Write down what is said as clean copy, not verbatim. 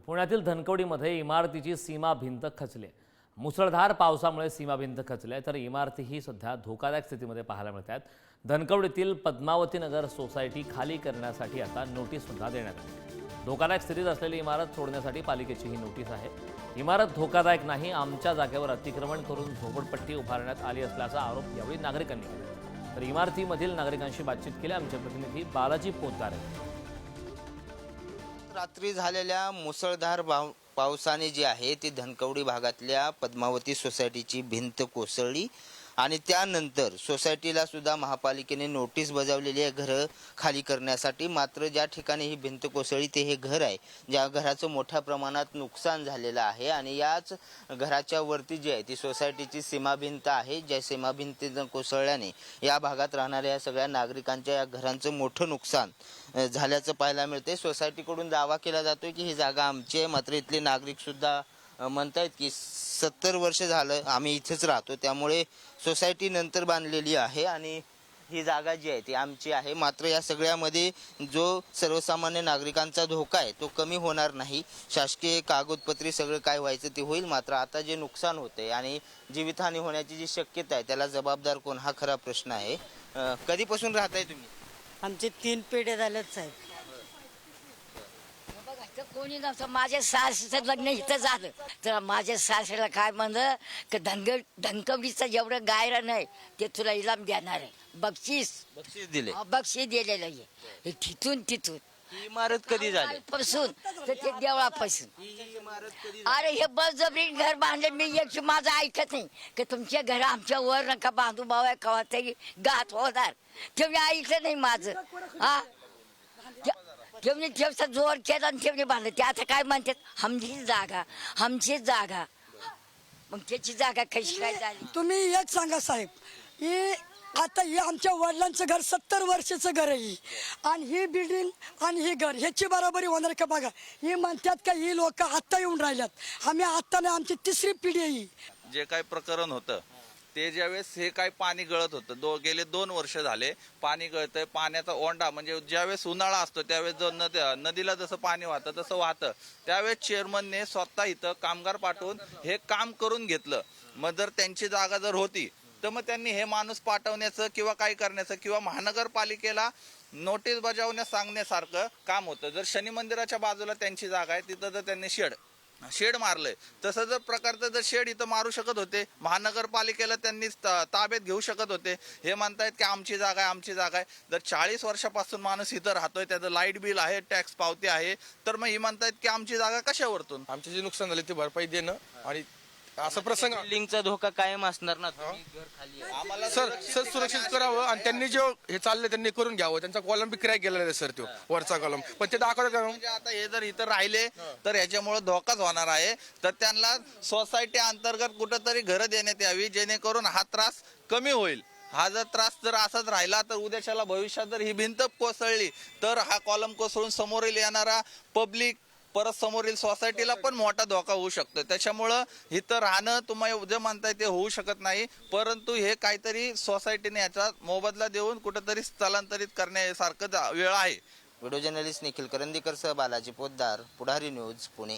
पुण्यातील धनकवडीमध्ये इमारतीची सीमा भिंत खचली। मुसळधार पावसामुळे सीमा भिंत खचली तर इमारतीही सध्या धोकादायक स्थितीमध्ये पाहायला मिळतात। धनकवडीतील पद्मावती नगर सोसायटी खाली करण्यासाठी आता नोटीस सुद्धा देण्यात आली। धोकादायक स्थितीत असलेली इमारत सोडण्यासाठी पालिकेची ही नोटीस आहे। इमारत धोकादायक नाही, आमच्या जागेवर अतिक्रमण करून झोपडपट्टी उभारण्यात आली असल्याचा आरोप यावेळी नागरिकांनी केला। तर इमारतीमधील नागरिकांशी बातचीत केली आमचे प्रतिनिधी बालाजी पोतदार यांनी। रात्री झालेल्या मुसळधार पावसाने जी आहे ती धनकवडी भागातल्या पद्मावती सोसायटीची भिंत कोसळली आणि त्यानंतर सोसायटीला सुद्धा महापालिकेने नोटीस बजावलेली आहे घर खाली करण्यासाठी। मात्र ज्या ठिकाणी ही भिंत कोसळली ते हे घर आहे, ज्या घराचं मोठ्या प्रमाणात नुकसान झालेलं आहे आणि याच घराच्या वरती जी आहे ती सोसायटीची सीमा भिंत आहे। ज्या सीमा भिंतीनं कोसळल्याने या भागात राहणाऱ्या या सगळ्या नागरिकांच्या या घरांचं मोठं नुकसान झाल्याचं पाहायला मिळते। सोसायटीकडून दावा केला जातोय की ही जागा आमची आहे, मात्र इथले नागरिक सुद्धा म्हणतायत की 70 वर्ष झालं आम्ही इथेच राहतो, त्यामुळे सोसायटी नंतर बांधलेली आहे आणि ही जागा जी आहे ती आमची आहे। मात्र या सगळ्यामध्ये जो सर्वसामान्य नागरिकांचा धोका आहे तो कमी होणार नाही। शासकीय कागदपत्री सगळं काय व्हायचं ते होईल, मात्र आता जे नुकसान होते आणि जीवितहानी होण्याची जी शक्यता आहे त्याला जबाबदार कोण हा खरा प्रश्न आहे। कधीपासून राहताय तुम्ही? आमचे 3 पिढ्या झाल्यात साहेब। कोणी नव्हतं, माझ्या सासरीचं लग्न इथं झालं तर माझ्या सासऱ्याला काय म्हणलं की धनकवडीचं जेवढं गायरा नाही ते तुला इनाम देणार आहे, बक्षीस दिले, बक्षीस दिलेलं आहे। तिथून ही इमारत कधी झाली पासून तर ते देवळापासून अरे हे बळजबरी घर बांधले। मी एक माझं ऐकत नाही की तुमच्या घर आमच्या वर नका बांधू बाबा, कवा तरी गात होणार, तेवढे ऐकलं नाही माझं। हा ठेवणी ठेवचा जोर केला आणि ठेवणी बांधले, ते आता काय म्हणतात आमची जागा मग त्याची जागा कशी काय झाली? तुम्ही एक सांगा साहेब, ही आता हे आमच्या वडिलांचं घर 70 वर्षाचं घर आहे आणि ही बिल्डिंग आणि ही घर ह्याची बरोबरी होणार का बघा। ही म्हणतात का ही लोक आत्ता येऊन राहिल्यात, आम्ही आत्ता नाही, आमची 3री पिढी आहे। जे काय प्रकरण होतं ते ज्यावेळेस हे काय पाणी गळत होतं, गेले 2 वर्ष झाले पाणी गळतंय। पाण्याचा ओंडा म्हणजे ज्यावेळेस उन्हाळा असतो त्यावेळेस जो नदीला जसं पाणी वाहतं तसं वाहतं, त्यावेळेस चेअरमनने स्वतः इथं कामगार पाठवून हे काम करून घेतलं। मग जर त्यांची जागा जर होती तर मग त्यांनी हे माणूस पाठवण्याचं किंवा काय करण्याचं किंवा महानगरपालिकेला नोटीस बजावण्यास सांगण्यासारखं काम होतं। जर शनी मंदिराच्या बाजूला त्यांची जागा आहे तिथं जर त्यांनी शेड मारलंय, तसं जर प्रकारचं जर शेड इथं मारू शकत होते, महानगरपालिकेला त्यांनी ताब्यात घेऊ शकत होते। हे म्हणतायत की आमची जागा आहे। जर 40 वर्षापासून माणूस इथं राहतोय, त्याचं लाईट बिल आहे, टॅक्स पावती आहे, तर मग ही म्हणतायत की आमची जागा कशावरतून? आमचे जे नुकसान झाले ते भरपाई देणं आणि असं प्रसंग बिल्डिंगचा धोका कायम असणार ना। घर खाली आम्हाला सर सुरक्षित करावं आणि त्यांनी जो हे चाललंय त्यांनी करून घ्यावं। त्यांचा कॉलम बी क्रॅक गेलेला आहे सर, तो वरचा कॉलम, पण ते दाखवतात म्हणजे आता हे जर इथं राहिले तर ह्याच्यामुळे धोकाच होणार आहे। तर त्यांना सोसायटी अंतर्गत कुठंतरी घरं देण्यात यावी जेणेकरून हा त्रास कमी होईल। हा जर त्रास जर असाच राहिला तर उद्याच्याला भविष्यात जर ही भिंत कोसळली तर हा कॉलम कोसळून समोरील येणारा पब्लिक परत समोरील सोसायटीला पण मोठा धोका होऊ शकतो। त्याच्यामुळं इथं राहणं तुम्ही जे म्हणताय ते होऊ शकत नाही, परंतु हे काहीतरी सोसायटीने याचा मोबदला देऊन कुठेतरी स्थलांतरित करण्यासारखं वेळ आहे। व्हिडिओ जर्नलिस्ट निखिल करंदीकर सह बालाजी पोतदार, पुढारी न्यूज, पुणे।